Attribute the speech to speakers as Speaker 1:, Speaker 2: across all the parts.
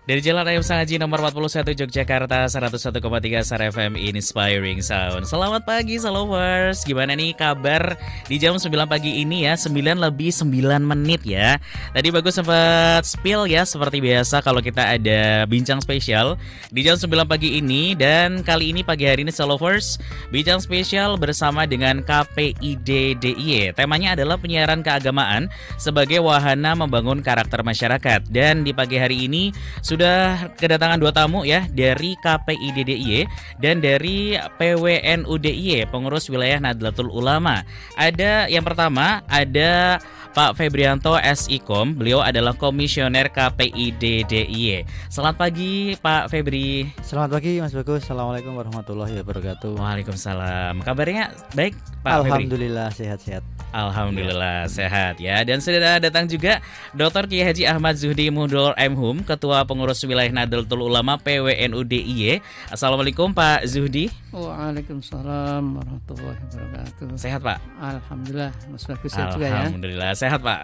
Speaker 1: Dari Jalan Raya Haji nomor 41 Yogyakarta 101,3 Sar FM Inspiring Sound. Selamat pagi Salovers. Gimana nih kabar di jam 9 pagi ini ya? 9 lebih 9 menit ya. Tadi bagus sempat spill ya seperti biasa kalau kita ada bincang spesial di jam 9 pagi ini. Dan kali ini pagi hari ini Salovers, bincang spesial bersama dengan KPID DIY. Temanya adalah penyiaran keagamaan sebagai wahana membangun karakter masyarakat. Dan di pagi hari ini sudah kedatangan dua tamu ya, dari KPID DIY dan dari PWNU DIY, pengurus wilayah Nahdlatul Ulama. Ada yang pertama, ada Pak Febrianto SIKOM, beliau adalah komisioner KPID DIY. Selamat pagi Pak Febri.
Speaker 2: Selamat pagi Mas Bagus. Assalamualaikum warahmatullahi wabarakatuh.
Speaker 1: Waalaikumsalam. Kabarnya baik Pak Febri?
Speaker 2: Alhamdulillah sehat-sehat.
Speaker 1: Alhamdulillah sehat ya. Dan sudah datang juga Dr. Kiai Haji Ahmad Zuhdi Muhdolor M.Hum, Ketua Pengurus Wilayah Nahdlatul Ulama PWNU DIY. Assalamualaikum Pak Zuhdi.
Speaker 3: Waalaikumsalam warahmatullahi wabarakatuh.
Speaker 1: Sehat Pak?
Speaker 3: Alhamdulillah, Mas Bagus sehat juga ya.
Speaker 1: Alhamdulillah sehat Pak.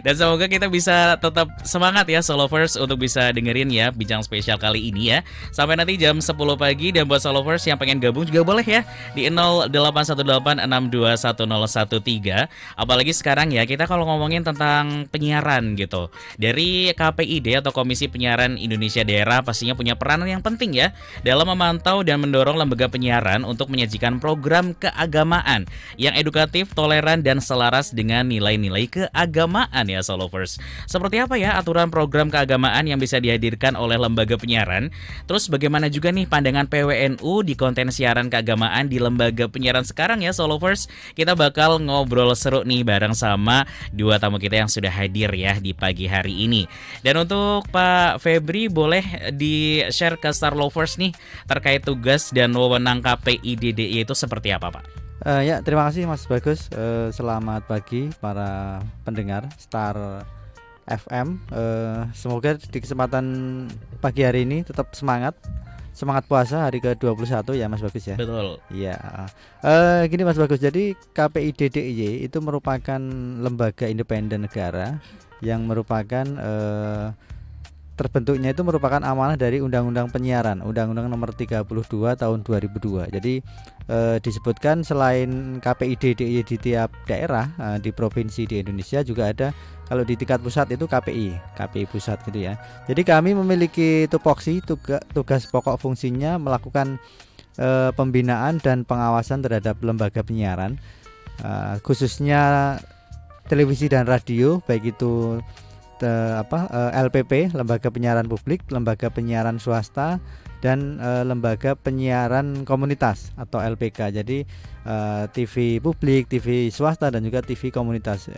Speaker 1: Dan semoga kita bisa tetap semangat ya Solovers untuk bisa dengerin ya bincang spesial kali ini ya. Sampai nanti jam 10 pagi, dan buat Solovers yang pengen gabung juga boleh ya di 0818621013. Apalagi sekarang ya, kita kalau ngomongin tentang penyiaran gitu, dari KPID atau Komisi Penyiaran Indonesia Daerah pastinya punya peranan yang penting ya dalam memantau dan mendorong lembaga penyiaran untuk menyajikan program keagamaan yang edukatif, toleran, dan selaras dengan nilai-nilai keagamaan ya Solovers. Seperti apa ya aturan program keagamaan yang bisa dihadirkan oleh lembaga penyiaran? Terus bagaimana juga nih pandangan PWNU di konten siaran keagamaan di lembaga penyiaran sekarang ya Solovers? Kita bakal ngobrol seru nih bareng sama dua tamu kita yang sudah hadir ya di pagi hari ini. Dan untuk Pak Febri, boleh di-share ke Star Lovers nih terkait tugas dan wewenang KPID DIY itu seperti apa Pak?
Speaker 2: Ya, terima kasih Mas Bagus. Selamat pagi para pendengar Star FM. Semoga di kesempatan pagi hari ini tetap semangat puasa hari ke-21 ya Mas Bagus ya.
Speaker 1: Betul.
Speaker 2: Iya. Gini Mas Bagus, jadi KPID DIY itu merupakan lembaga independen negara yang merupakan terbentuknya itu merupakan amanah dari Undang-Undang Penyiaran, Undang-Undang Nomor 32 Tahun 2002. Jadi disebutkan selain KPID DIY di tiap daerah di provinsi di Indonesia juga ada, kalau di tingkat pusat itu KPI pusat gitu ya. Jadi kami memiliki tupoksi, tugas pokok fungsinya melakukan pembinaan dan pengawasan terhadap lembaga penyiaran, khususnya televisi dan radio, baik itu LPP, lembaga penyiaran publik, lembaga penyiaran swasta, dan lembaga penyiaran komunitas atau LPK. Jadi TV publik, TV swasta, dan juga TV komunitas.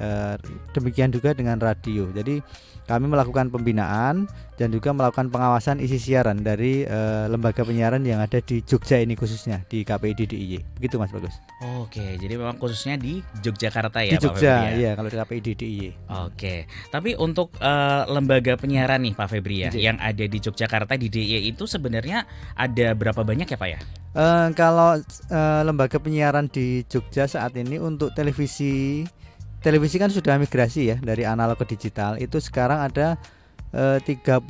Speaker 2: Demikian juga dengan radio. Jadi kami melakukan pembinaan dan juga melakukan pengawasan isi siaran dari lembaga penyiaran yang ada di Jogja ini, khususnya di KPID DIY. Begitu Mas Bagus.
Speaker 1: Oke, jadi memang khususnya di Yogyakarta ya
Speaker 2: di
Speaker 1: Pak
Speaker 2: Jogja,
Speaker 1: Febri ya?
Speaker 2: Iya, kalau di KPID DIY.
Speaker 1: Oke, tapi untuk lembaga penyiaran nih Pak Febri ya,
Speaker 2: Iya.
Speaker 1: yang ada di Yogyakarta di DIY itu sebenarnya ada berapa banyak ya Pak ya?
Speaker 2: Kalau lembaga penyiaran di Jogja saat ini untuk televisi kan sudah migrasi ya dari analog ke digital. Itu sekarang ada 39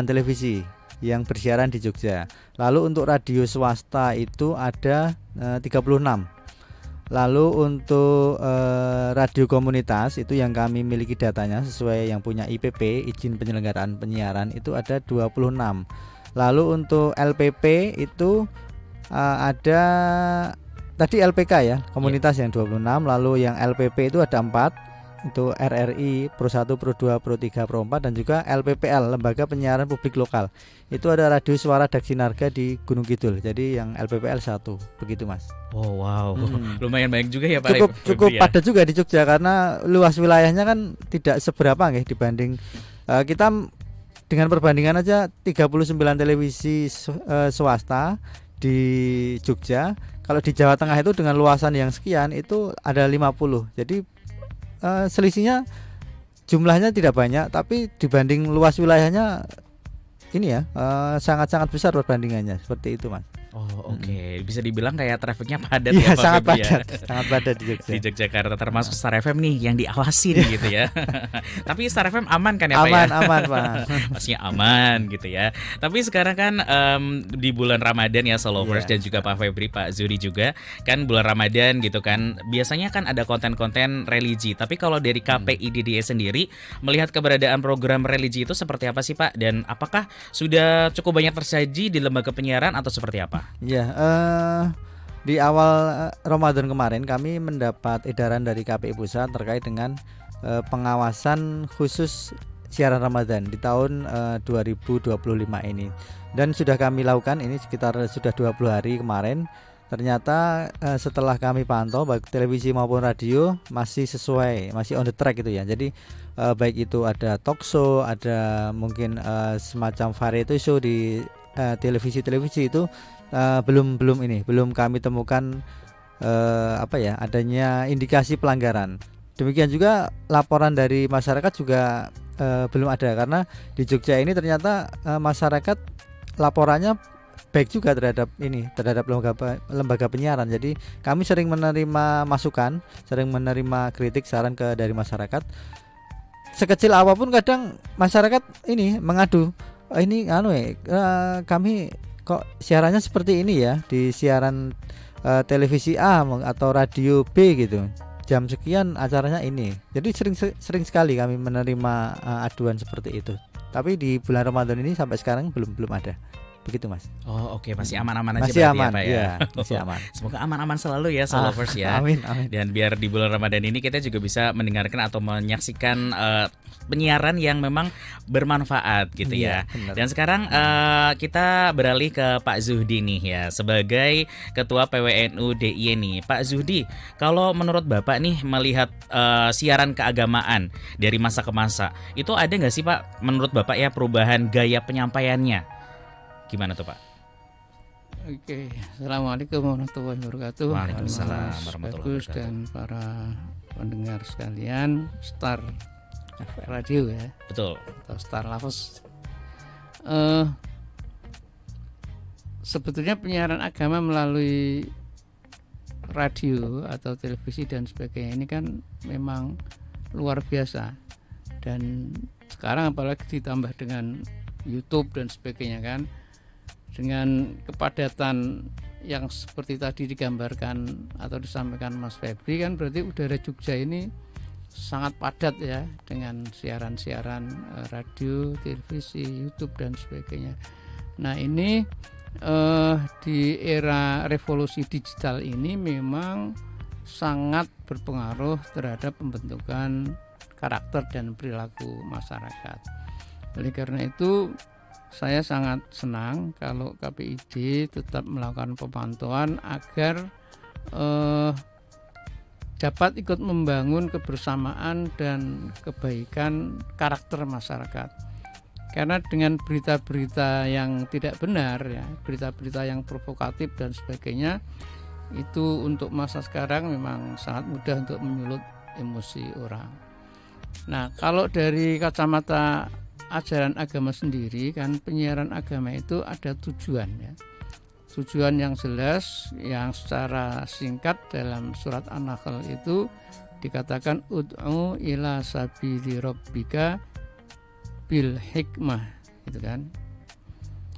Speaker 2: televisi yang bersiaran di Jogja. Lalu untuk radio swasta itu ada 36. Lalu untuk radio komunitas itu yang kami miliki datanya sesuai yang punya IPP, izin penyelenggaraan penyiaran, itu ada 26. Lalu untuk LPP itu ada tadi LPK ya, komunitas yang 26. Lalu yang LPP itu ada 4, itu RRI, Pro 1, Pro 2, Pro 3, Pro 4, dan juga LPPL, Lembaga Penyiaran Publik Lokal. Itu ada Radio Suara Daksinarga di Gunung Kidul. Jadi yang LPPL 1, begitu Mas.
Speaker 1: Oh wow, lumayan banyak juga ya Pak.
Speaker 2: Cukup
Speaker 1: Febri ya?
Speaker 2: padat juga di Jogja karena luas wilayahnya kan tidak seberapa nggih dibanding kita dengan perbandingan aja 39 televisi swasta di Jogja. Kalau di Jawa Tengah itu dengan luasan yang sekian itu ada 50. Jadi selisihnya jumlahnya tidak banyak, tapi dibanding luas wilayahnya ini ya sangat-sangat besar perbandingannya, seperti itu Mas.
Speaker 1: Oh oke. Bisa dibilang kayak trafiknya padat
Speaker 2: Iya,
Speaker 1: ya Pak
Speaker 2: sangat
Speaker 1: Febri ya.
Speaker 2: padat, sangat padat di Jogja.
Speaker 1: Di Yogyakarta termasuk Star FM nih yang diawasin gitu ya. Tapi Star FM aman kan ya Pak ya?
Speaker 2: Aman Pak.
Speaker 1: Maksudnya aman gitu ya. Tapi sekarang kan di bulan Ramadan ya Solovers dan juga Pak Febri, Pak Zuhdi juga kan bulan Ramadan gitu kan. Biasanya kan ada konten-konten religi. Tapi kalau dari KPIDDI sendiri melihat keberadaan program religi itu seperti apa sih Pak? Dan apakah sudah cukup banyak tersaji di lembaga penyiaran atau seperti apa?
Speaker 2: Ya, di awal Ramadan kemarin kami mendapat edaran dari KPI Pusat terkait dengan pengawasan khusus siaran Ramadan di tahun 2025 ini. Dan sudah kami lakukan ini sekitar sudah 20 hari kemarin. Ternyata setelah kami pantau baik televisi maupun radio masih sesuai, masih on the track gitu ya. Jadi baik itu ada talk show, ada mungkin semacam variety show di televisi itu belum kami temukan adanya indikasi pelanggaran. Demikian juga laporan dari masyarakat juga belum ada, karena di Jogja ini ternyata masyarakat laporannya baik juga terhadap lembaga penyiaran. Jadi kami sering menerima masukan, sering menerima kritik saran dari masyarakat. Sekecil apapun kadang masyarakat ini mengadu, kami kok siarannya seperti ini ya di siaran televisi A atau radio B gitu, jam sekian acaranya ini. Jadi sering sekali kami menerima aduan seperti itu. Tapi di bulan Ramadan ini sampai sekarang belum ada. Begitu Mas.
Speaker 1: Oh oke, masih aman-aman aja
Speaker 2: masih
Speaker 1: berarti
Speaker 2: aman,
Speaker 1: ya Pak ya.
Speaker 2: Iya, masih aman.
Speaker 1: Semoga aman-aman selalu ya Solovers ya.
Speaker 2: Amin.
Speaker 1: Dan biar di bulan Ramadan ini kita juga bisa mendengarkan atau menyaksikan penyiaran yang memang bermanfaat gitu ya.
Speaker 2: Benar.
Speaker 1: Dan sekarang kita beralih ke Pak Zuhdi nih ya, sebagai Ketua PWNU DIY nih. Pak Zuhdi, kalau menurut Bapak nih melihat siaran keagamaan dari masa ke masa, itu ada nggak sih Pak menurut Bapak ya perubahan gaya penyampaiannya? Gimana tuh Pak?
Speaker 3: Oke, Assalamualaikum warahmatullahi wabarakatuh.
Speaker 1: Waalaikumsalam warahmatullahi
Speaker 3: Bagus
Speaker 1: wabarakatuh.
Speaker 3: dan para pendengar sekalian, Star Radio ya,
Speaker 1: Betul.
Speaker 3: atau Star Lovers. Sebetulnya penyiaran agama melalui radio atau televisi dan sebagainya ini kan memang luar biasa. Dan sekarang apalagi ditambah dengan YouTube dan sebagainya kan, dengan kepadatan yang seperti tadi digambarkan atau disampaikan Mas Febri kan, berarti udara Jogja ini sangat padat ya, dengan siaran-siaran radio, televisi, YouTube dan sebagainya. Nah ini di era revolusi digital ini memang sangat berpengaruh terhadap pembentukan karakter dan perilaku masyarakat. Oleh karena itu saya sangat senang kalau KPID tetap melakukan pemantauan agar dapat ikut membangun kebersamaan dan kebaikan karakter masyarakat. Karena dengan berita-berita yang tidak benar ya, berita-berita yang provokatif dan sebagainya, itu untuk masa sekarang memang sangat mudah untuk menyulut emosi orang. Nah, kalau dari kacamata ajaran agama sendiri kan, penyiaran agama itu ada tujuan ya. Tujuan yang jelas yang secara singkat dalam surat An-Nahl itu dikatakan ud'u ila sabili rabbika bil hikmah gitu kan.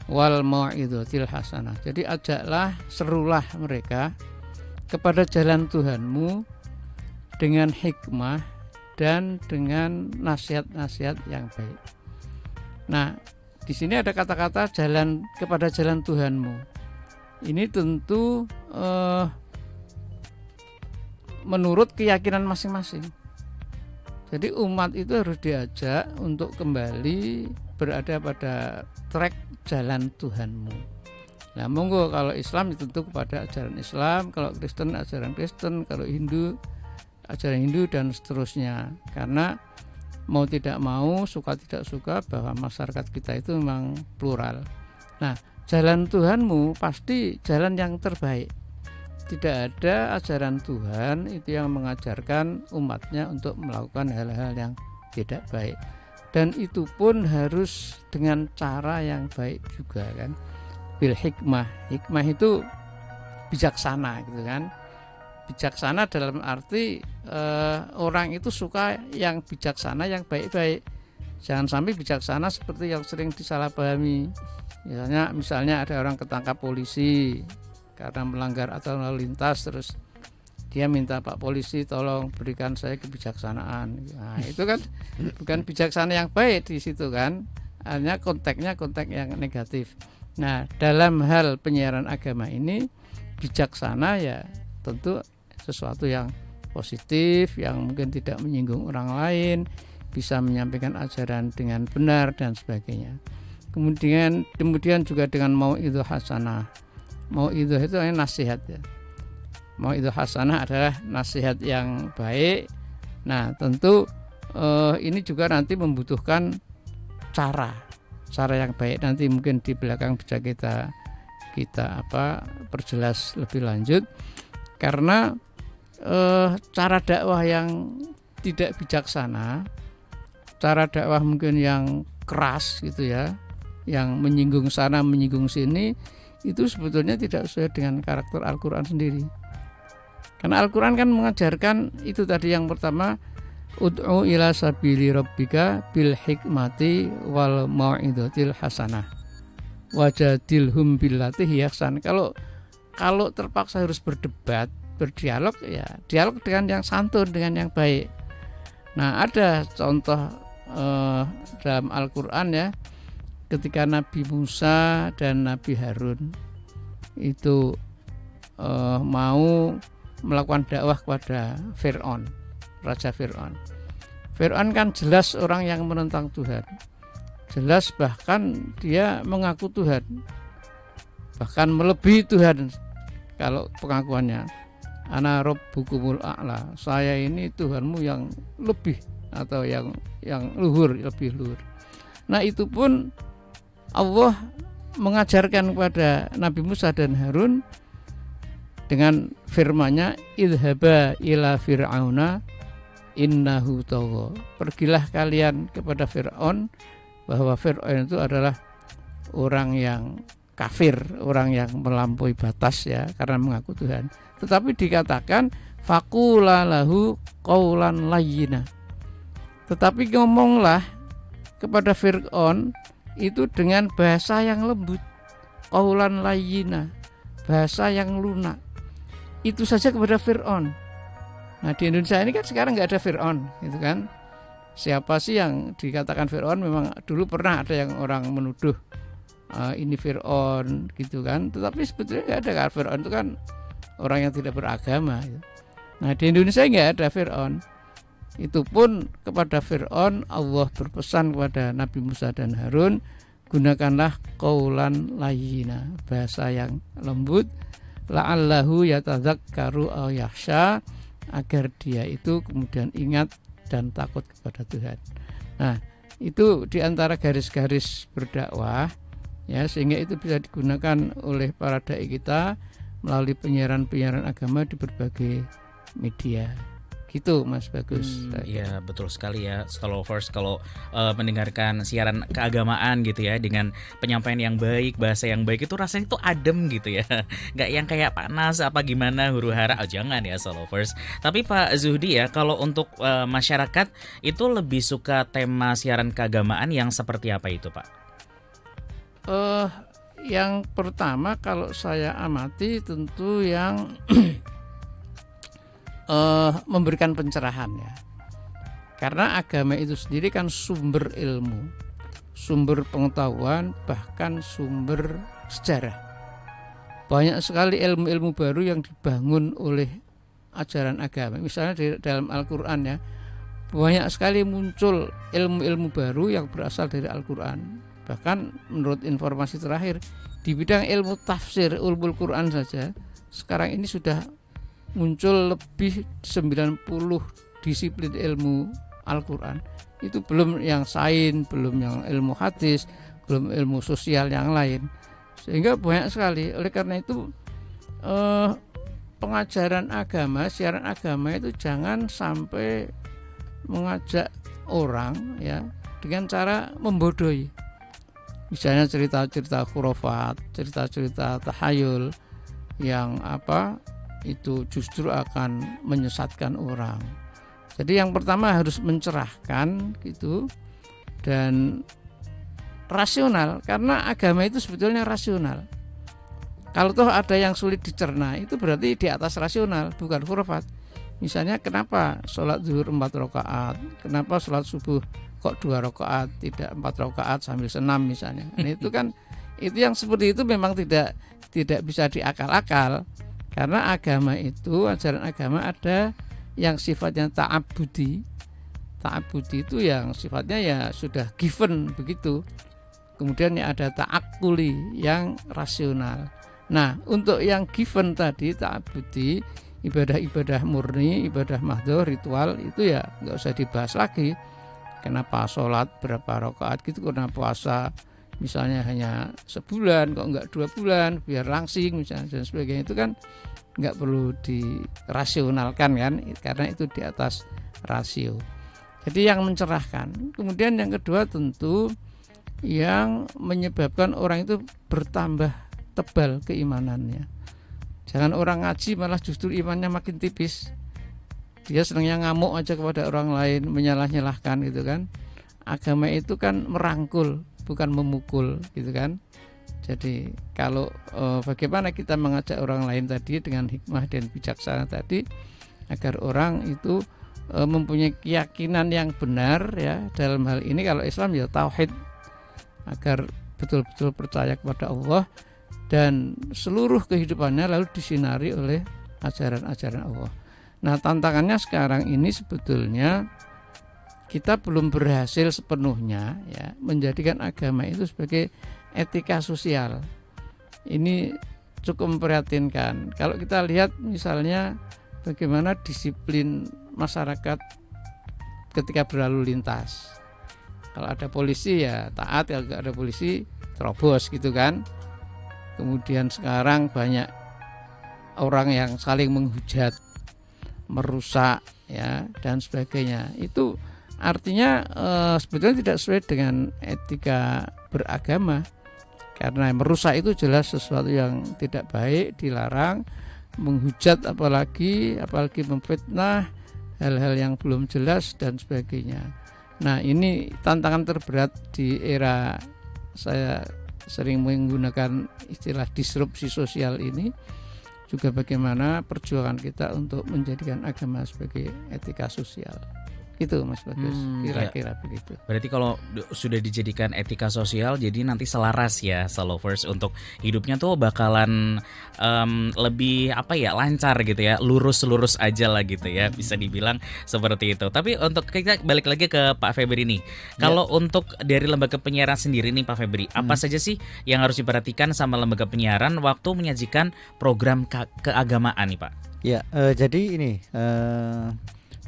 Speaker 3: Wal mau'izatil hasanah. Jadi ajaklah, serulah mereka kepada jalan Tuhanmu dengan hikmah dan dengan nasihat-nasihat yang baik. Nah, di sini ada kata-kata jalan kepada jalan Tuhanmu. Ini tentu menurut keyakinan masing-masing. Jadi umat itu harus diajak untuk kembali berada pada track jalan Tuhanmu. Nah, monggo kalau Islam tentu kepada ajaran Islam, kalau Kristen ajaran Kristen, kalau Hindu ajaran Hindu dan seterusnya. Karena mau tidak mau, suka tidak suka, bahwa masyarakat kita itu memang plural. Nah, jalan Tuhanmu pasti jalan yang terbaik. Tidak ada ajaran Tuhan itu yang mengajarkan umatnya untuk melakukan hal-hal yang tidak baik. Dan itu pun harus dengan cara yang baik juga kan. bil hikmah. Hikmah itu bijaksana gitu kan. Bijaksana dalam arti orang itu suka yang bijaksana, yang baik-baik. Jangan sampai bijaksana seperti yang sering disalahpahami. Misalnya ada orang ketangkap polisi karena melanggar aturan lalu lintas, terus dia minta, Pak Polisi tolong berikan saya kebijaksanaan. Nah, itu kan bukan bijaksana yang baik di situ kan. Hanya konteksnya konteks yang negatif. Nah, dalam hal penyiaran agama ini bijaksana ya tentu sesuatu yang positif, yang mungkin tidak menyinggung orang lain, bisa menyampaikan ajaran dengan benar dan sebagainya. Kemudian juga dengan mau'idhah hasanah. Mau'idhah itu nasihat ya. Mau'idhah hasanah adalah nasihat yang baik. Nah, tentu ini juga nanti membutuhkan cara yang baik. Nanti mungkin di belakang bisa kita perjelas lebih lanjut. Karena cara dakwah yang tidak bijaksana, cara dakwah mungkin yang keras gitu ya, yang menyinggung sana menyinggung sini, itu sebetulnya tidak sesuai dengan karakter Al-Quran sendiri. Karena Al-Quran kan mengajarkan itu tadi, yang pertama, ud'u ila sabili rabbika bil hikmati wal mau'izatil hasanah wajadilhum billati hiya ahsan. Kalau terpaksa harus berdialog, ya dialog dengan yang santun, dengan yang baik. Nah, ada contoh dalam Al-Quran ya, ketika Nabi Musa dan Nabi Harun itu mau melakukan dakwah kepada Fir'aun, Raja Fir'aun. Fir'aun kan jelas orang yang menentang Tuhan, jelas bahkan dia mengaku Tuhan, bahkan melebihi Tuhan kalau pengakuannya. Ana rabbukumul a'la, saya ini Tuhanmu yang lebih atau yang luhur, lebih luhur. Nah, itu pun Allah mengajarkan kepada Nabi Musa dan Harun dengan firman-Nya, idhaba ila fir'auna innahu tagha. Pergilah kalian kepada Fir'aun, bahwa Fir'aun itu adalah orang yang kafir, orang yang melampaui batas ya, karena mengaku Tuhan. Tetapi dikatakan faqula lahu qaulan layyina. Tetapi ngomonglah kepada Fir'aun itu dengan bahasa yang lembut, qaulan layyina, bahasa yang lunak. Itu saja kepada Fir'aun. Nah, di Indonesia ini kan sekarang nggak ada Fir'aun, gitu kan? Siapa sih yang dikatakan Fir'aun? Memang dulu pernah ada yang orang menuduh ini Fir'aun, gitu kan? Tetapi sebetulnya nggak ada, kan? Fir'aun itu kan orang yang tidak beragama. Gitu. Nah, di Indonesia nggak ada Fir'aun. Itu pun kepada Fir'aun Allah berpesan kepada Nabi Musa dan Harun, gunakanlah qaulan layyina, bahasa yang lembut, la'allahu yatadzakkaru aw yakhsha, agar dia itu kemudian ingat dan takut kepada Tuhan. Nah, itu diantara garis-garis berdakwah ya, sehingga itu bisa digunakan oleh para dai kita melalui penyiaran agama di berbagai media. Gitu Mas Bagus.
Speaker 1: Iya, betul sekali ya, Followers, kalau mendengarkan siaran keagamaan gitu ya, dengan penyampaian yang baik, bahasa yang baik, itu rasanya itu adem gitu ya. Nggak yang kayak panas apa gimana, huru-hara. Jangan ya Followers. Tapi Pak Zuhdi ya, kalau untuk masyarakat itu lebih suka tema siaran keagamaan yang seperti apa itu Pak?
Speaker 3: Yang pertama kalau saya amati tentu yang memberikan pencerahan ya, karena agama itu sendiri kan sumber ilmu, sumber pengetahuan, bahkan sumber sejarah. Banyak sekali ilmu-ilmu baru yang dibangun oleh ajaran agama. Misalnya di dalam Al-Quran ya, banyak sekali muncul ilmu-ilmu baru yang berasal dari Al-Quran. Bahkan menurut informasi terakhir di bidang ilmu tafsir ulumul Quran saja sekarang ini sudah muncul lebih 90 disiplin ilmu Al-Quran. Itu belum yang sains, belum yang ilmu hadis, belum ilmu sosial yang lain. Sehingga banyak sekali. Oleh karena itu pengajaran agama, siaran agama itu jangan sampai mengajak orang ya dengan cara membodohi. Misalnya cerita-cerita khurafat, cerita-cerita tahayul yang itu justru akan menyesatkan orang. Jadi yang pertama harus mencerahkan gitu dan rasional, karena agama itu sebetulnya rasional. Kalau toh ada yang sulit dicerna, itu berarti di atas rasional, bukan khurafat. Misalnya kenapa sholat zuhur 4 rakaat, kenapa sholat subuh kok 2 rakaat, tidak 4 rakaat sambil senam misalnya. Nah, itu kan itu yang seperti itu memang tidak bisa diakal-akal, karena agama itu, ajaran agama ada yang sifatnya ta'abudi. Ta'abudi itu yang sifatnya ya sudah given begitu. Kemudian ya ada ta'akuli yang rasional. Nah, untuk yang given tadi ta'abudi, ibadah-ibadah murni, ibadah mahdhur, ritual itu ya nggak usah dibahas lagi. Kenapa sholat berapa rakaat gitu, kenapa puasa misalnya hanya sebulan kok nggak 2 bulan biar langsing misalnya dan sebagainya, itu kan nggak perlu dirasionalkan kan, karena itu di atas rasio. Jadi yang mencerahkan. Kemudian yang kedua tentu yang menyebabkan orang itu bertambah tebal keimanannya. Jangan orang ngaji malah justru imannya makin tipis. Dia senangnya ngamuk aja kepada orang lain, menyalah-nyalahkan gitu kan. Agama itu kan merangkul, bukan memukul gitu kan. Jadi kalau bagaimana kita mengajak orang lain tadi dengan hikmah dan bijaksana tadi, agar orang itu mempunyai keyakinan yang benar ya dalam hal ini. Kalau Islam ya tauhid, agar betul-betul percaya kepada Allah dan seluruh kehidupannya lalu disinari oleh ajaran-ajaran Allah. Nah, tantangannya sekarang ini sebetulnya kita belum berhasil sepenuhnya ya menjadikan agama itu sebagai etika sosial. Ini cukup memprihatinkan. Kalau kita lihat misalnya bagaimana disiplin masyarakat ketika berlalu lintas. Kalau ada polisi ya taat, kalau tidak ada polisi terobos gitu kan. Kemudian sekarang banyak orang yang saling menghujat, merusak ya dan sebagainya. Itu artinya sebetulnya tidak sesuai dengan etika beragama, karena merusak itu jelas sesuatu yang tidak baik, dilarang. Menghujat apalagi memfitnah, hal-hal yang belum jelas dan sebagainya. Nah, ini tantangan terberat di era, saya sering menggunakan istilah disrupsi sosial ini, juga bagaimana perjuangan kita untuk menjadikan agama sebagai etika sosial. Itu Mas Bagus, kira-kira begitu.
Speaker 1: Berarti kalau sudah dijadikan etika sosial, jadi nanti selaras ya Salovers, untuk hidupnya tuh bakalan lebih lancar gitu ya, lurus-lurus aja lah gitu ya, bisa dibilang seperti itu. Tapi untuk kita balik lagi ke Pak Febri nih, kalau untuk dari lembaga penyiaran sendiri nih Pak Febri, apa saja sih yang harus diperhatikan sama lembaga penyiaran waktu menyajikan program keagamaan nih Pak?
Speaker 2: Ya, jadi ini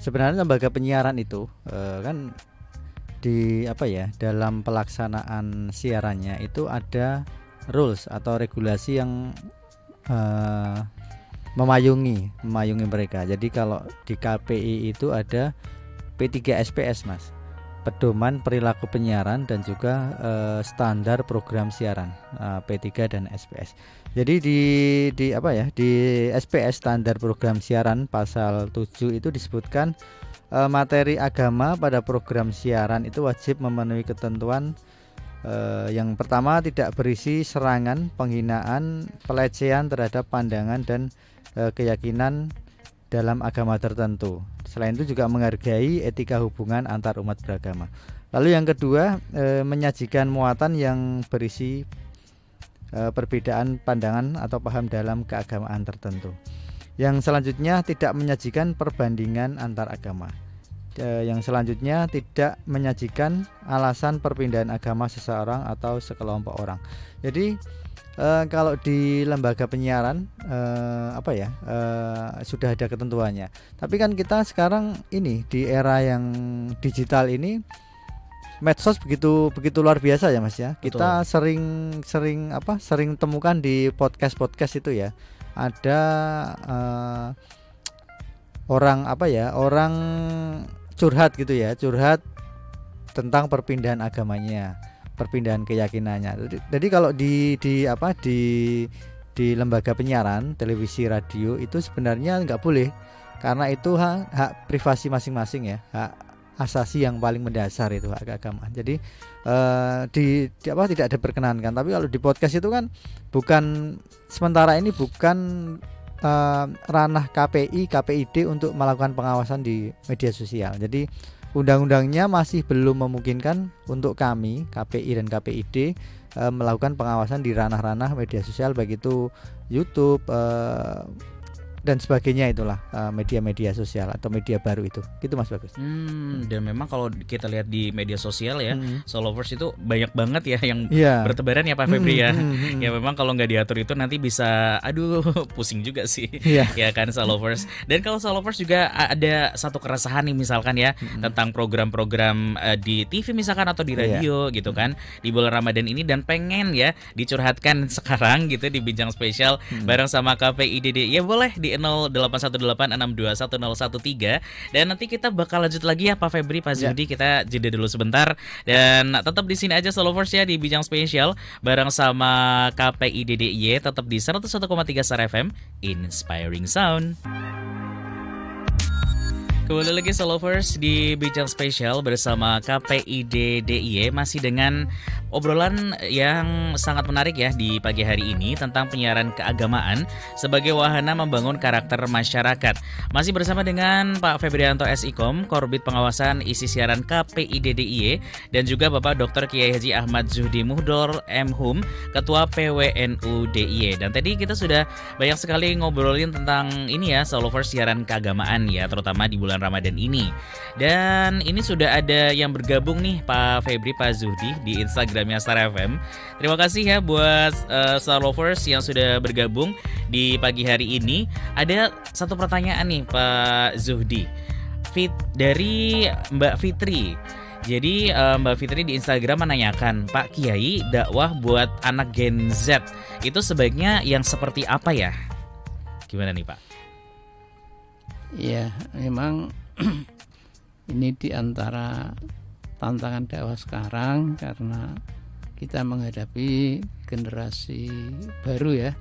Speaker 2: sebenarnya lembaga penyiaran itu kan di dalam pelaksanaan siarannya itu ada rules atau regulasi yang memayungi mereka. Jadi kalau di KPI itu ada P3SPS Mas, pedoman perilaku penyiaran dan juga standar program siaran, P3 dan SPS. Jadi di SPS standar program siaran pasal 7 itu disebutkan materi agama pada program siaran itu wajib memenuhi ketentuan yang pertama tidak berisi serangan, penghinaan, pelecehan terhadap pandangan dan keyakinan dalam agama tertentu. Selain itu juga menghargai etika hubungan antar umat beragama. Lalu yang kedua, menyajikan muatan yang berisi perbedaan pandangan atau paham dalam keagamaan tertentu. Yang selanjutnya tidak menyajikan perbandingan antar agama. Yang selanjutnya tidak menyajikan alasan perpindahan agama seseorang atau sekelompok orang. Jadi kalau di lembaga penyiaran sudah ada ketentuannya. Tapi kan kita sekarang ini di era yang digital ini, medsos begitu luar biasa ya Mas ya.
Speaker 1: Betul.
Speaker 2: Kita sering temukan di podcast itu ya. Ada orang curhat gitu ya, curhat tentang perpindahan agamanya, perpindahan keyakinannya. Jadi kalau di lembaga penyiaran televisi radio itu sebenarnya nggak boleh, karena itu hak privasi masing-masing ya, hak asasi yang paling mendasar itu, hak keagamaan. Jadi tidak ada perkenankan. Tapi kalau di podcast itu kan bukan, sementara ini bukan ranah KPI, KPID untuk melakukan pengawasan di media sosial. Jadi undang-undangnya masih belum memungkinkan untuk kami KPI dan KPID melakukan pengawasan di ranah-ranah media sosial, baik itu YouTube dan sebagainya, itulah media-media sosial atau media baru itu. Gitu Mas Bagus.
Speaker 1: Dan memang kalau kita lihat di media sosial ya, Solovers itu banyak banget ya yang bertebaran ya Pak Febri ya. Ya memang kalau nggak diatur itu nanti bisa pusing juga sih. Ya kan Solovers. Dan kalau Solovers juga ada satu keresahan nih misalkan ya, tentang program-program di TV misalkan atau di radio gitu kan di bulan Ramadan ini, dan pengen ya dicurhatkan sekarang gitu di Bincang Spesial bareng sama KPIDD. Ya boleh di 0818621013, dan nanti kita bakal lanjut lagi ya Pak Febri, Pak Zuhdi. Kita jeda dulu sebentar dan tetap di sini aja Solovers ya di Bincang Spesial bareng sama KPIDDY, tetap di 101,3 Star FM Inspiring Sound. Kembali lagi Solovers di Bincang Spesial bersama KPIDDY, masih dengan obrolan yang sangat menarik ya di pagi hari ini tentang penyiaran keagamaan sebagai wahana membangun karakter masyarakat. Masih bersama dengan Pak Febrianto SIKOM, Korbit Pengawasan Isi Siaran KPIDDY, dan juga Bapak Dr. Kiai Haji Ahmad Zuhdi Muhdor MHum, Ketua PWNU DIY. Dan tadi kita sudah banyak sekali ngobrolin tentang ini ya Solovers, siaran keagamaan ya, terutama di bulan Ramadan ini. Dan ini sudah ada yang bergabung nih Pak Febri, Pak Zuhdi di Instagramnya Star FM. Terima kasih ya buat Star Lovers yang sudah bergabung di pagi hari ini. Ada satu pertanyaan nih Pak Zuhdi dari Mbak Fitri. Jadi Mbak Fitri di Instagram menanyakan, Pak Kiai, dakwah buat anak Gen Z itu sebaiknya yang seperti apa ya? Gimana nih Pak?
Speaker 3: Ya, memang ini diantara tantangan dakwah sekarang, karena kita menghadapi generasi baru ya,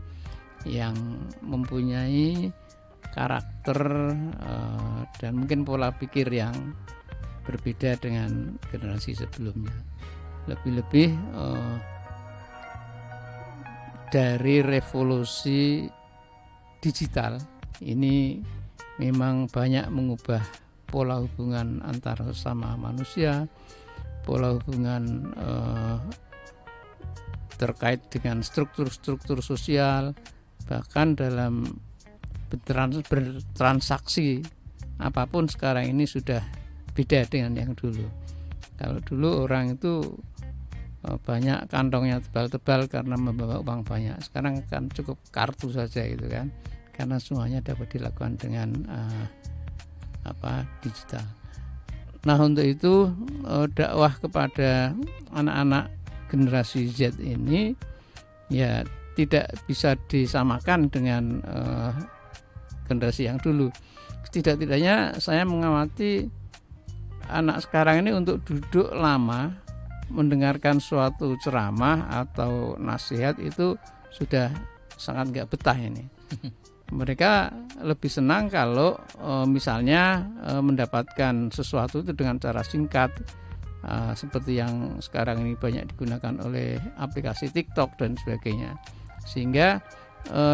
Speaker 3: yang mempunyai karakter dan mungkin pola pikir yang berbeda dengan generasi sebelumnya. Lebih-lebih dari revolusi digital ini memang banyak mengubah pola hubungan antar sesama manusia, pola hubungan terkait dengan struktur-struktur sosial, bahkan dalam bertransaksi apapun sekarang ini sudah beda dengan yang dulu. Kalau dulu orang itu banyak kantongnya tebal-tebal karena membawa uang banyak, sekarang kan cukup kartu saja gitu kan, karena semuanya dapat dilakukan dengan digital. Nah untuk itu dakwah kepada anak-anak generasi Z ini ya tidak bisa disamakan dengan generasi yang dulu. Setidak-tidaknya saya mengamati anak sekarang ini untuk duduk lama mendengarkan suatu ceramah atau nasihat itu sudah sangat nggak betah ini. Mereka lebih senang kalau misalnya mendapatkan sesuatu itu dengan cara singkat, seperti yang sekarang ini banyak digunakan oleh aplikasi TikTok dan sebagainya. Sehingga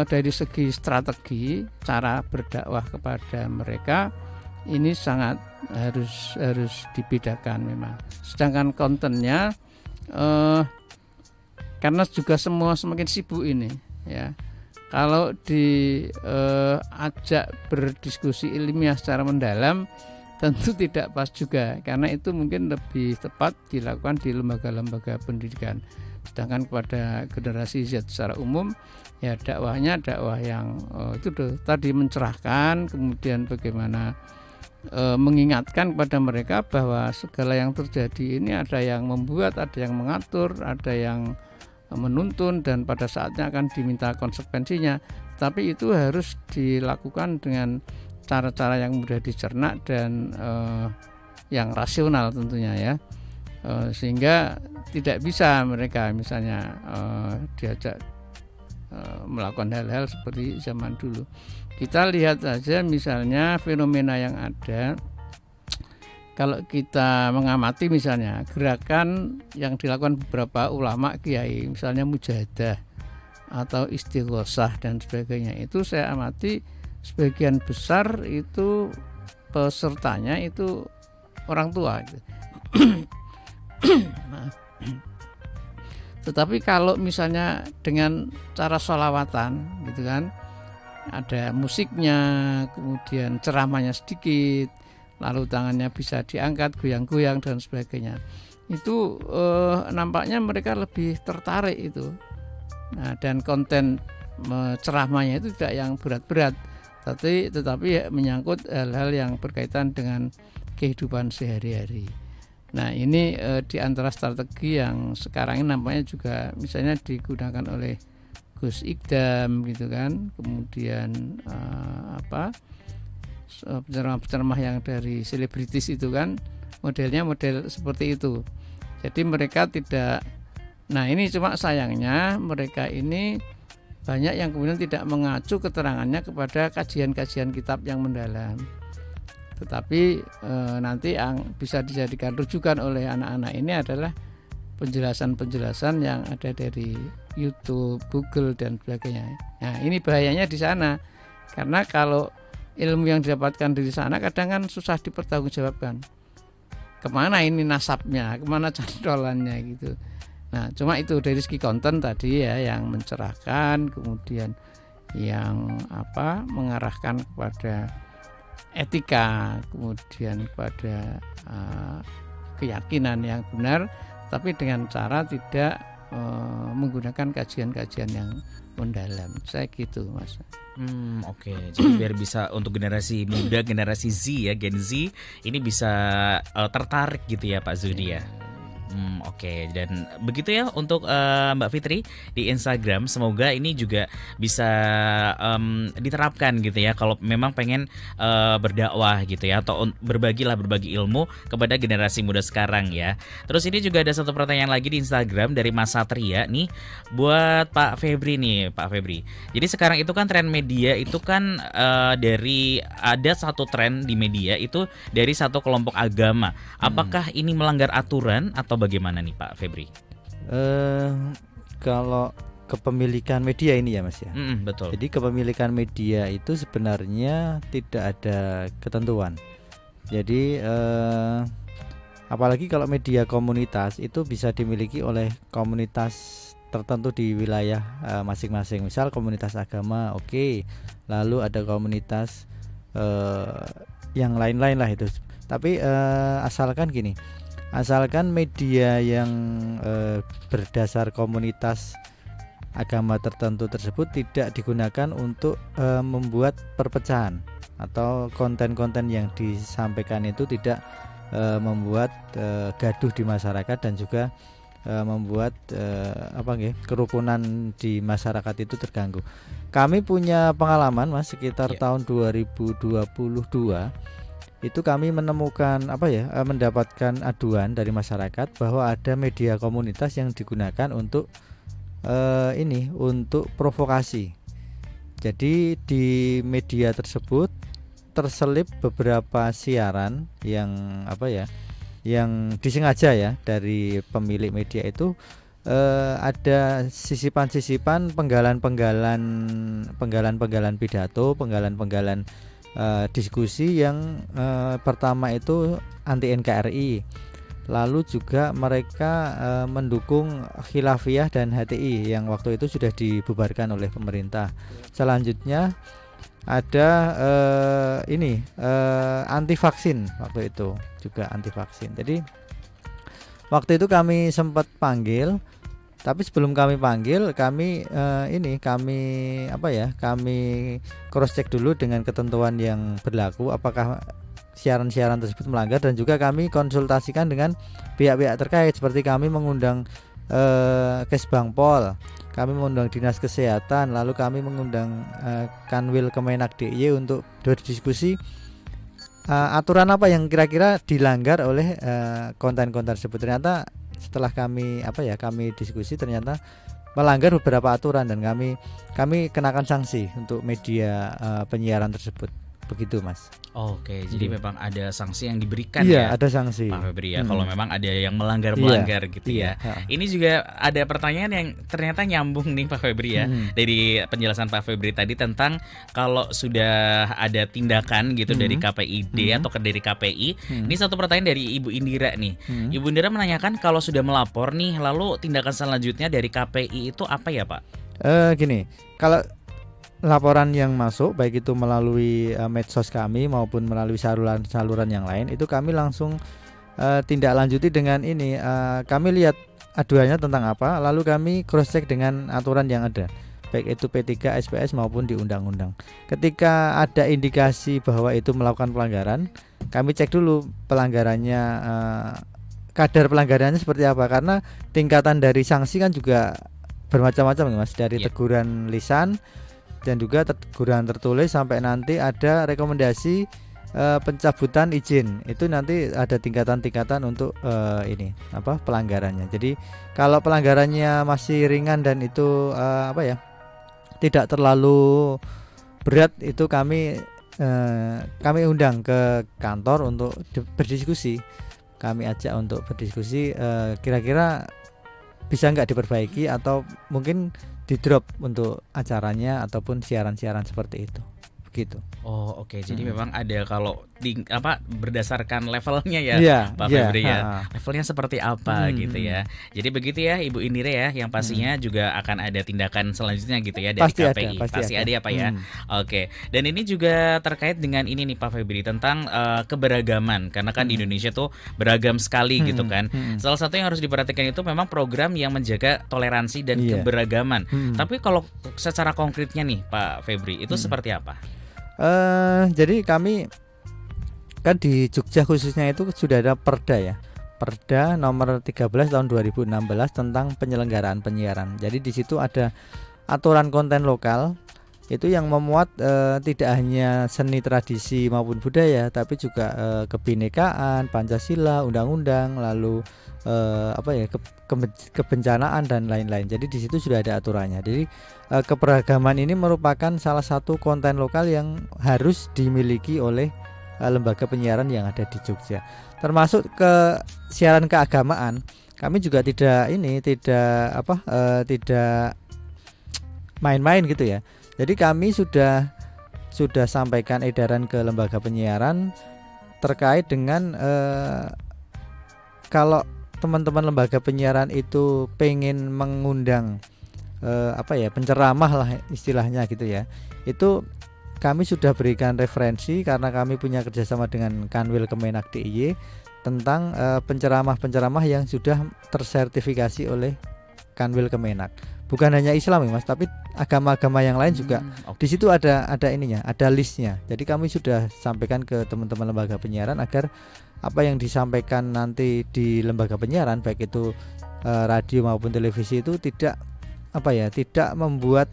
Speaker 3: dari segi strategi cara berdakwah kepada mereka ini sangat harus dibedakan memang. Sedangkan kontennya karena juga semua semakin sibuk ini ya. Kalau diajak berdiskusi ilmiah secara mendalam tentu tidak pas juga, karena itu mungkin lebih tepat dilakukan di lembaga-lembaga pendidikan. Sedangkan kepada generasi Z secara umum ya dakwahnya dakwah yang itu tadi mencerahkan, kemudian bagaimana mengingatkan kepada mereka bahwa segala yang terjadi ini ada yang membuat, ada yang mengatur, ada yang menuntun, dan pada saatnya akan diminta konsekuensinya. Tapi itu harus dilakukan dengan cara-cara yang mudah dicerna dan yang rasional tentunya ya. sehingga tidak bisa mereka misalnya diajak melakukan hal-hal seperti zaman dulu. Kita lihat saja misalnya fenomena yang ada. Kalau kita mengamati misalnya gerakan yang dilakukan beberapa ulama kiai, misalnya mujahadah atau istighosah dan sebagainya, itu saya amati sebagian besar itu pesertanya itu orang tua gitu. Tetapi kalau misalnya dengan cara sholawatan gitu kan, ada musiknya, kemudian ceramahnya sedikit, lalu tangannya bisa diangkat, goyang-goyang dan sebagainya, itu nampaknya mereka lebih tertarik itu. Nah, dan konten ceramahnya itu tidak yang berat-berat, tetapi menyangkut hal-hal yang berkaitan dengan kehidupan sehari-hari. Nah, ini di antara strategi yang sekarang ini nampaknya juga misalnya digunakan oleh Gus Ikdam gitu kan, kemudian penceramah-penceramah yang dari selebritis itu kan, modelnya model seperti itu. Jadi mereka tidak, nah ini cuma sayangnya mereka ini banyak yang kemudian tidak mengacu keterangannya kepada kajian-kajian kitab yang mendalam. Tetapi nanti yang bisa dijadikan rujukan oleh anak-anak ini adalah penjelasan-penjelasan yang ada dari YouTube, Google dan sebagainya. Nah, ini bahayanya di sana. Karena kalau ilmu yang didapatkan dari sana kadang kan susah dipertanggungjawabkan. Kemana ini nasabnya, kemana cantolannya gitu. Nah, cuma itu dari segi konten tadi ya yang mencerahkan, kemudian yang mengarahkan kepada etika, kemudian kepada keyakinan yang benar, tapi dengan cara tidak menggunakan kajian-kajian yang mendalam. Saya gitu, Mas.
Speaker 1: Oke. Jadi biar bisa untuk generasi muda, generasi Z ya, Gen Z ini bisa tertarik gitu ya Pak Zudi ya. Oke, dan begitu ya untuk Mbak Fitri di Instagram. Semoga ini juga bisa diterapkan gitu ya. Kalau memang pengen berdakwah gitu ya, atau berbagi ilmu kepada generasi muda sekarang ya. Terus ini juga ada satu pertanyaan lagi di Instagram dari Mas Satria nih, buat Pak Febri nih, Pak Febri. Jadi sekarang itu kan tren media itu kan dari ada satu tren di media itu dari satu kelompok agama. Apakah ini melanggar aturan atau bagaimana nih Pak Febri?
Speaker 2: Kalau kepemilikan media ini ya Mas ya.
Speaker 1: Betul.
Speaker 2: Jadi kepemilikan media itu sebenarnya tidak ada ketentuan. Jadi apalagi kalau media komunitas itu bisa dimiliki oleh komunitas tertentu di wilayah masing-masing. Misal komunitas agama, oke. Lalu ada komunitas yang lain-lain lah itu. Tapi asalkan gini. Asalkan media yang berdasar komunitas agama tertentu tersebut tidak digunakan untuk membuat perpecahan, atau konten-konten yang disampaikan itu tidak membuat gaduh di masyarakat dan juga membuat kerukunan di masyarakat itu terganggu. Kami punya pengalaman Mas sekitar tahun 2022. Itu kami menemukan mendapatkan aduan dari masyarakat bahwa ada media komunitas yang digunakan untuk untuk provokasi. Jadi di media tersebut terselip beberapa siaran yang yang disengaja ya dari pemilik media itu, ada sisipan-sisipan penggalan-penggalan pidato, penggalan-penggalan diskusi yang pertama itu anti NKRI, lalu juga mereka mendukung Khilafiyah dan HTI yang waktu itu sudah dibubarkan oleh pemerintah. Selanjutnya ada anti vaksin, waktu itu juga anti vaksin. Jadi waktu itu kami sempat panggil, tapi sebelum kami panggil kami cross check dulu dengan ketentuan yang berlaku, apakah siaran-siaran tersebut melanggar, dan juga kami konsultasikan dengan pihak-pihak terkait, seperti kami mengundang Kesbangpol, kami mengundang Dinas Kesehatan, lalu kami mengundang Kanwil Kemenak DIY untuk berdiskusi aturan apa yang kira-kira dilanggar oleh konten-konten tersebut. Ternyata setelah kami diskusi, ternyata melanggar beberapa aturan dan kami kenakan sanksi untuk media penyiaran tersebut. Begitu, Mas.
Speaker 1: Oke, jadi memang ada sanksi yang diberikan
Speaker 2: ya.
Speaker 1: Iya,
Speaker 2: ada sanksi.
Speaker 1: Pak Febri ya. Kalau memang ada yang melanggar gitu ya. Ini juga ada pertanyaan yang ternyata nyambung nih Pak Febri ya. Dari penjelasan Pak Febri tadi tentang kalau sudah ada tindakan gitu dari KPID atau dari KPI. Ini satu pertanyaan dari Ibu Indira nih. Ibu Indira menanyakan kalau sudah melapor nih, lalu tindakan selanjutnya dari KPI itu apa ya, Pak?
Speaker 2: Gini, kalau laporan yang masuk baik itu melalui medsos kami maupun melalui saluran yang lain, itu kami langsung tindak lanjuti dengan ini, kami lihat aduannya tentang apa, lalu kami cross check dengan aturan yang ada, baik itu P3, SPS maupun di undang-undang. Ketika ada indikasi bahwa itu melakukan pelanggaran, kami cek dulu pelanggarannya, kadar pelanggarannya seperti apa, karena tingkatan dari sanksi kan juga bermacam-macam, Mas, dari teguran lisan dan juga teguran tertulis sampai nanti ada rekomendasi pencabutan izin. Itu nanti ada tingkatan-tingkatan untuk pelanggarannya. Jadi kalau pelanggarannya masih ringan dan itu tidak terlalu berat, itu kami undang ke kantor untuk berdiskusi. Kami ajak untuk berdiskusi, kira-kira bisa nggak diperbaiki atau mungkin di drop untuk acaranya ataupun siaran-siaran seperti itu. Begitu.
Speaker 1: Oh, oke. Jadi memang ada kalau berdasarkan levelnya ya, Pak Febri ya. Levelnya seperti apa gitu ya. Jadi begitu ya Ibu Indira ya, yang pastinya juga akan ada tindakan selanjutnya gitu ya dari KPI. Pasti ada ya, Pak ya. Oke. Dan ini juga terkait dengan ini nih Pak Febri, tentang keberagaman, karena kan di Indonesia tuh beragam sekali gitu kan. Salah satu yang harus diperhatikan itu memang program yang menjaga toleransi dan keberagaman. Tapi kalau secara konkretnya nih Pak Febri, itu seperti apa?
Speaker 2: Jadi kami kan di Jogja khususnya itu sudah ada Perda ya, Perda nomor 13 tahun 2016 tentang penyelenggaraan penyiaran. Jadi di situ ada aturan konten lokal itu yang memuat tidak hanya seni tradisi maupun budaya, tapi juga kebinekaan, Pancasila, undang-undang, lalu kebencanaan dan lain-lain. Jadi di situ sudah ada aturannya. Jadi keberagaman ini merupakan salah satu konten lokal yang harus dimiliki oleh lembaga penyiaran yang ada di Jogja. Termasuk ke siaran keagamaan, kami juga tidak main-main gitu ya. Jadi kami sudah sampaikan edaran ke lembaga penyiaran terkait dengan kalau teman-teman lembaga penyiaran itu pengen mengundang penceramah lah istilahnya gitu ya, itu kami sudah berikan referensi karena kami punya kerjasama dengan Kanwil Kemenak DIY tentang penceramah-penceramah yang sudah tersertifikasi oleh Kanwil Kemenak. Bukan hanya Islam ya Mas, tapi agama-agama yang lain juga. Di situ ada ininya, ada listnya. Jadi kami sudah sampaikan ke teman-teman lembaga penyiaran agar apa yang disampaikan nanti di lembaga penyiaran, baik itu radio maupun televisi, itu tidak membuat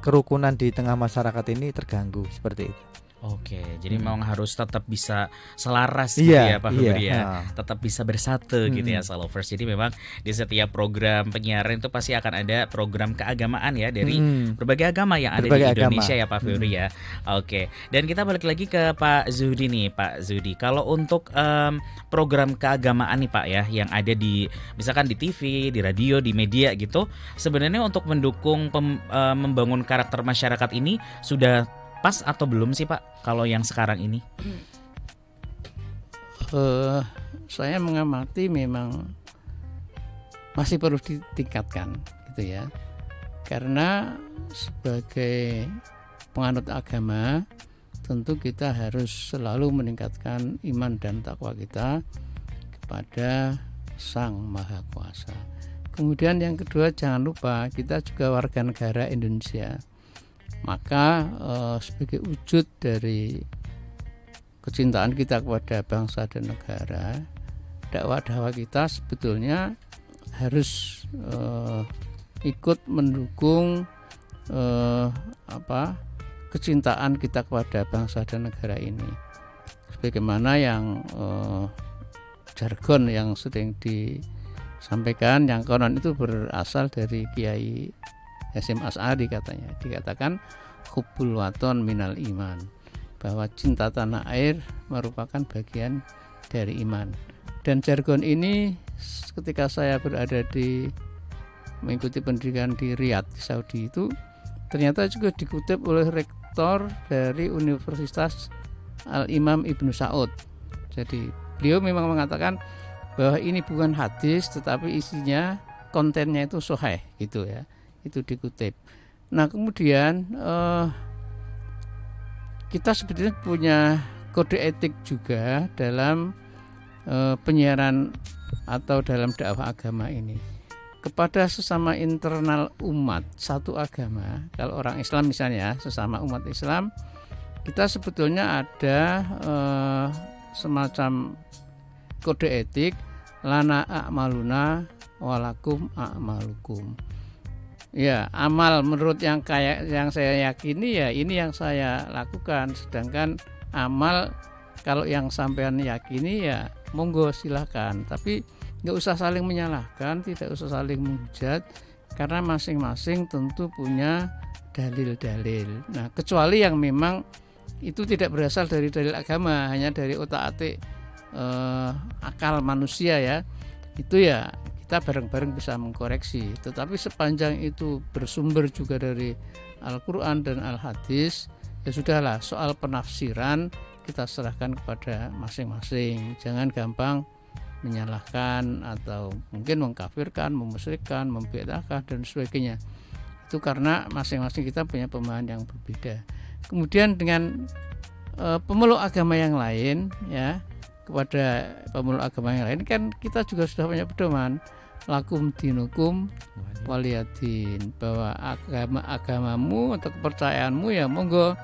Speaker 2: kerukunan di tengah masyarakat ini terganggu seperti itu.
Speaker 1: Oke, jadi memang harus tetap bisa selaras gitu ya Pak Febri ya. Tetap bisa bersatu gitu ya Salovers. Jadi memang di setiap program penyiaran itu pasti akan ada program keagamaan ya dari berbagai agama yang ada di Indonesia ya Pak Febri ya. Oke, dan kita balik lagi ke Pak Zuhdi nih. Pak Zuhdi, kalau untuk program keagamaan nih Pak ya, yang ada di misalkan di TV, di radio, di media gitu, sebenarnya untuk mendukung membangun karakter masyarakat ini sudah pas atau belum sih Pak kalau yang sekarang ini?
Speaker 3: Saya mengamati memang masih perlu ditingkatkan gitu ya. Karena sebagai penganut agama tentu kita harus selalu meningkatkan iman dan takwa kita kepada Sang Maha Kuasa. Kemudian yang kedua, jangan lupa kita juga warga negara Indonesia. Maka sebagai wujud dari kecintaan kita kepada bangsa dan negara, dakwah-dakwah kita sebetulnya harus ikut mendukung kecintaan kita kepada bangsa dan negara ini. sebagaimana yang jargon yang sering disampaikan, yang konon itu berasal dari Kiai Hasyim Asy'ari katanya. Dikatakan hubbul waton minal iman, bahwa cinta tanah air merupakan bagian dari iman. Dan jargon ini ketika saya berada mengikuti pendidikan di Riyadh, Saudi itu ternyata juga dikutip oleh rektor dari Universitas Al-Imam Ibnu Saud. Jadi beliau memang mengatakan bahwa ini bukan hadis tetapi isinya, kontennya itu sahih gitu ya. Itu dikutip. Nah, kemudian kita sebetulnya punya kode etik juga dalam penyiaran atau dalam dakwah agama ini kepada sesama internal umat satu agama. Kalau orang Islam misalnya, sesama umat Islam, kita sebetulnya ada semacam kode etik, lana a'maluna walakum a'malukum. Ya, amal menurut yang saya yakini ya ini yang saya lakukan, sedangkan amal kalau yang sampean yakini ya monggo silakan, tapi nggak usah saling menyalahkan, tidak usah saling menghujat, karena masing-masing tentu punya dalil-dalil. Nah, kecuali yang memang itu tidak berasal dari dalil agama, hanya dari otak-atik akal manusia ya, itu ya kita bareng-bareng bisa mengkoreksi. Tetapi sepanjang itu bersumber juga dari Al-Quran dan Al-Hadis, ya sudahlah, soal penafsiran kita serahkan kepada masing-masing. Jangan gampang menyalahkan atau mungkin mengkafirkan, memusyrikkan, membid'ahkan dan sebagainya. Itu karena masing-masing kita punya pemahaman yang berbeda. Kemudian dengan pemeluk agama yang lain ya, kepada pemeluk agama yang lain kan kita juga sudah punya pedoman, lakum dinukum waliyadin, bahwa agamamu atau kepercayaanmu ya monggo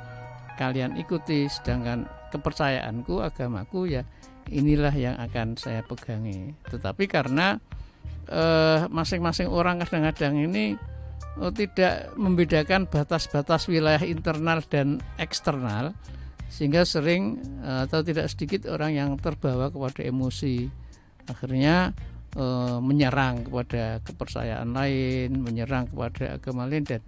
Speaker 3: kalian ikuti, sedangkan kepercayaanku, agamaku ya inilah yang akan saya pegangi. Tetapi karena masing-masing orang kadang-kadang ini tidak membedakan batas-batas wilayah internal dan eksternal, sehingga sering atau tidak sedikit orang yang terbawa kepada emosi, akhirnya menyerang kepada kepercayaan lain, menyerang kepada agama lain, dan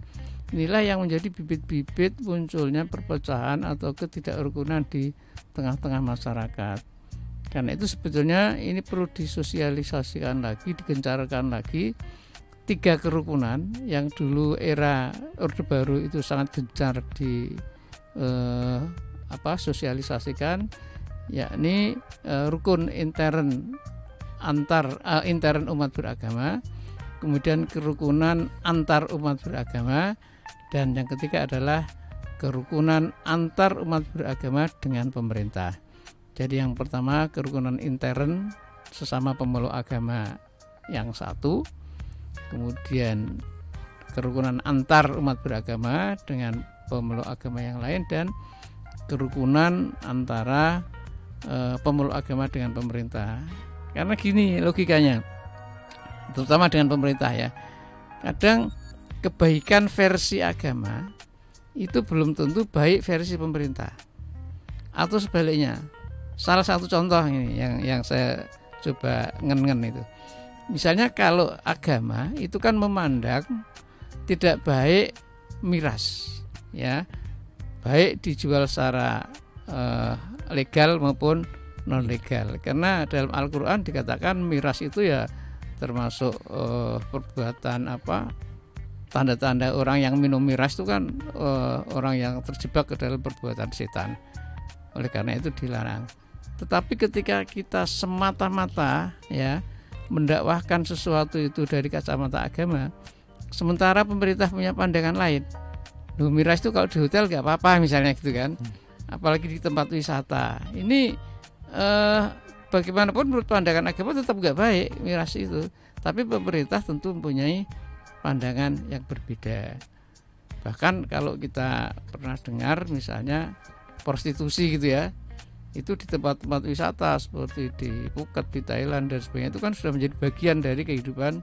Speaker 3: inilah yang menjadi bibit-bibit munculnya perpecahan atau ketidakrukunan di tengah-tengah masyarakat. Karena itu sebetulnya ini perlu disosialisasikan lagi, digencarkan lagi. 3 kerukunan yang dulu era Orde Baru itu sangat gencar di sosialisasikan, yakni rukun intern intern umat beragama, kemudian kerukunan antar umat beragama, dan yang ketiga adalah kerukunan antar umat beragama dengan pemerintah. Jadi yang pertama kerukunan intern sesama pemeluk agama yang satu, kemudian kerukunan antar umat beragama dengan pemeluk agama yang lain, dan kerukunan antara pemeluk agama dengan pemerintah. Karena gini logikanya, terutama dengan pemerintah ya, kadang kebaikan versi agama itu belum tentu baik versi pemerintah, atau sebaliknya. Salah satu contoh ini yang saya coba ngen-ngen itu, misalnya kalau agama itu kan memandang tidak baik miras ya, baik dijual secara legal maupun non legal, karena dalam Al-Quran dikatakan miras itu ya termasuk perbuatan tanda-tanda orang yang minum miras itu kan orang yang terjebak ke dalam perbuatan setan, oleh karena itu dilarang. Tetapi ketika kita semata-mata ya mendakwahkan sesuatu itu dari kacamata agama, sementara pemerintah punya pandangan lain, loh miras itu kalau di hotel nggak apa-apa misalnya gitu kan, apalagi di tempat wisata, ini bagaimanapun menurut pandangan agama tetap nggak baik miras itu, tapi pemerintah tentu mempunyai pandangan yang berbeda. Bahkan kalau kita pernah dengar misalnya prostitusi gitu ya, itu di tempat-tempat wisata seperti di Phuket, di Thailand dan sebagainya, itu kan sudah menjadi bagian dari kehidupan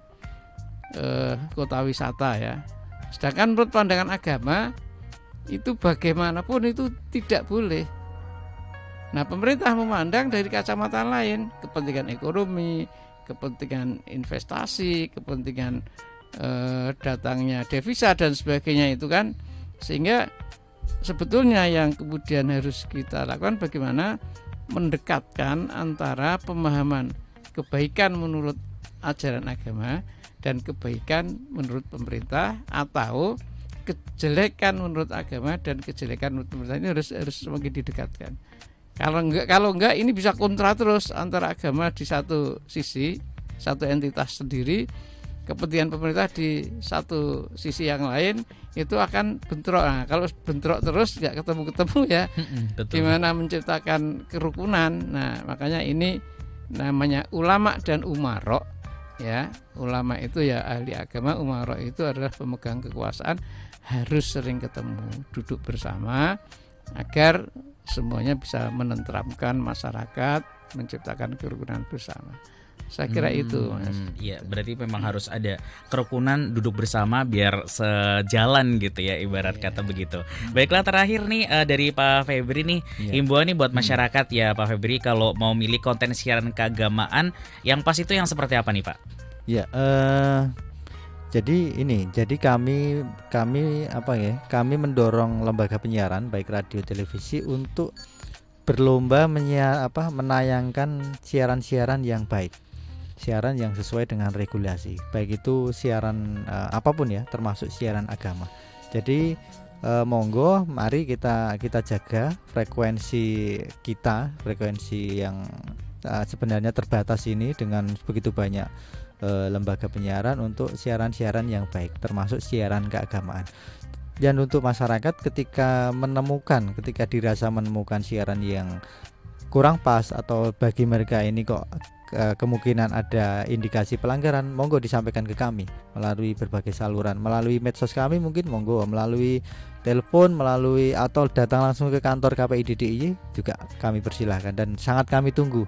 Speaker 3: kota wisata ya. Sedangkan menurut pandangan agama itu bagaimanapun itu tidak boleh. Nah, pemerintah memandang dari kacamata lain, kepentingan ekonomi, kepentingan investasi, kepentingan datangnya devisa dan sebagainya itu kan, sehingga sebetulnya yang kemudian harus kita lakukan bagaimana mendekatkan antara pemahaman kebaikan menurut ajaran agama dan kebaikan menurut pemerintah, atau kejelekan menurut agama dan kejelekan menurut pemerintah. Ini harus semakin didekatkan. Kalau enggak ini bisa kontra terus antara agama di satu sisi, satu entitas sendiri, kepentingan pemerintah di satu sisi yang lain, itu akan bentrok. Nah, kalau bentrok terus nggak ketemu ya, gimana menciptakan kerukunan. Nah, makanya ini namanya ulama dan umarok ya. Ulama itu ya ahli agama, umarok itu adalah pemegang kekuasaan, harus sering ketemu, duduk bersama agar semuanya bisa menenteramkan masyarakat, menciptakan kerukunan bersama. Saya kira itu, Mas.
Speaker 1: Iya, berarti memang harus ada kerukunan, duduk bersama biar sejalan gitu ya, ibarat kata begitu. Baiklah, terakhir nih dari Pak Febri nih, himbauan nih buat masyarakat ya Pak Febri, kalau mau milih konten siaran keagamaan yang pas itu yang seperti apa nih Pak?
Speaker 2: Ya, jadi kami kami mendorong lembaga penyiaran baik radio televisi untuk berlomba menayangkan siaran-siaran yang baik, siaran yang sesuai dengan regulasi, baik itu siaran apapun ya, termasuk siaran agama. Jadi monggo, mari kita jaga frekuensi yang sebenarnya terbatas ini dengan begitu banyak lembaga penyiaran untuk siaran-siaran yang baik, termasuk siaran keagamaan. Dan untuk masyarakat ketika dirasa menemukan siaran yang kurang pas, atau bagi mereka ini kok kemungkinan ada indikasi pelanggaran, monggo disampaikan ke kami melalui berbagai saluran, melalui medsos kami, mungkin monggo melalui telepon, atau datang langsung ke kantor KPI DDIY juga kami persilahkan, dan sangat kami tunggu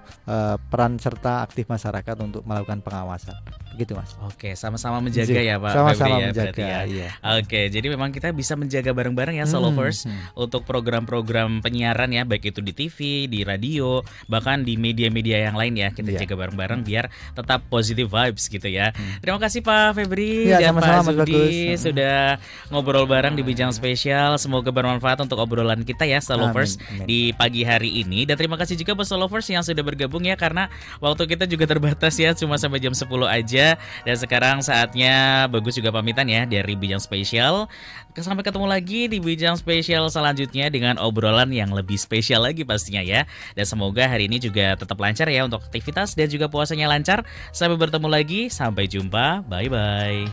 Speaker 2: peran serta aktif masyarakat untuk melakukan pengawasan. Begitu, Mas.
Speaker 1: Oke, sama-sama menjaga ya Pak.
Speaker 2: Sama-sama
Speaker 1: Febri,
Speaker 2: menjaga.
Speaker 1: ya.
Speaker 2: Iya.
Speaker 1: Oke, jadi memang kita bisa menjaga bareng-bareng ya Solovers untuk program-program penyiaran ya, baik itu di TV, di radio, bahkan di media-media yang lain ya. Kita jaga bareng-bareng biar tetap positive vibes gitu ya. Terima kasih Pak Febri dan Pak Zudi sudah ngobrol bareng di Bincang Spesial. Semoga bermanfaat untuk obrolan kita ya Solovers di pagi hari ini. Dan terima kasih juga buat Solovers yang sudah bergabung ya, karena waktu kita juga terbatas ya, cuma sampai jam 10 aja. Dan sekarang saatnya Bagus juga pamitan ya dari Bincang Spesial. Sampai ketemu lagi di Bincang Spesial selanjutnya dengan obrolan yang lebih spesial lagi pastinya ya. Dan semoga hari ini juga tetap lancar ya untuk aktivitas dan juga puasanya lancar. Sampai bertemu lagi, sampai jumpa, bye-bye.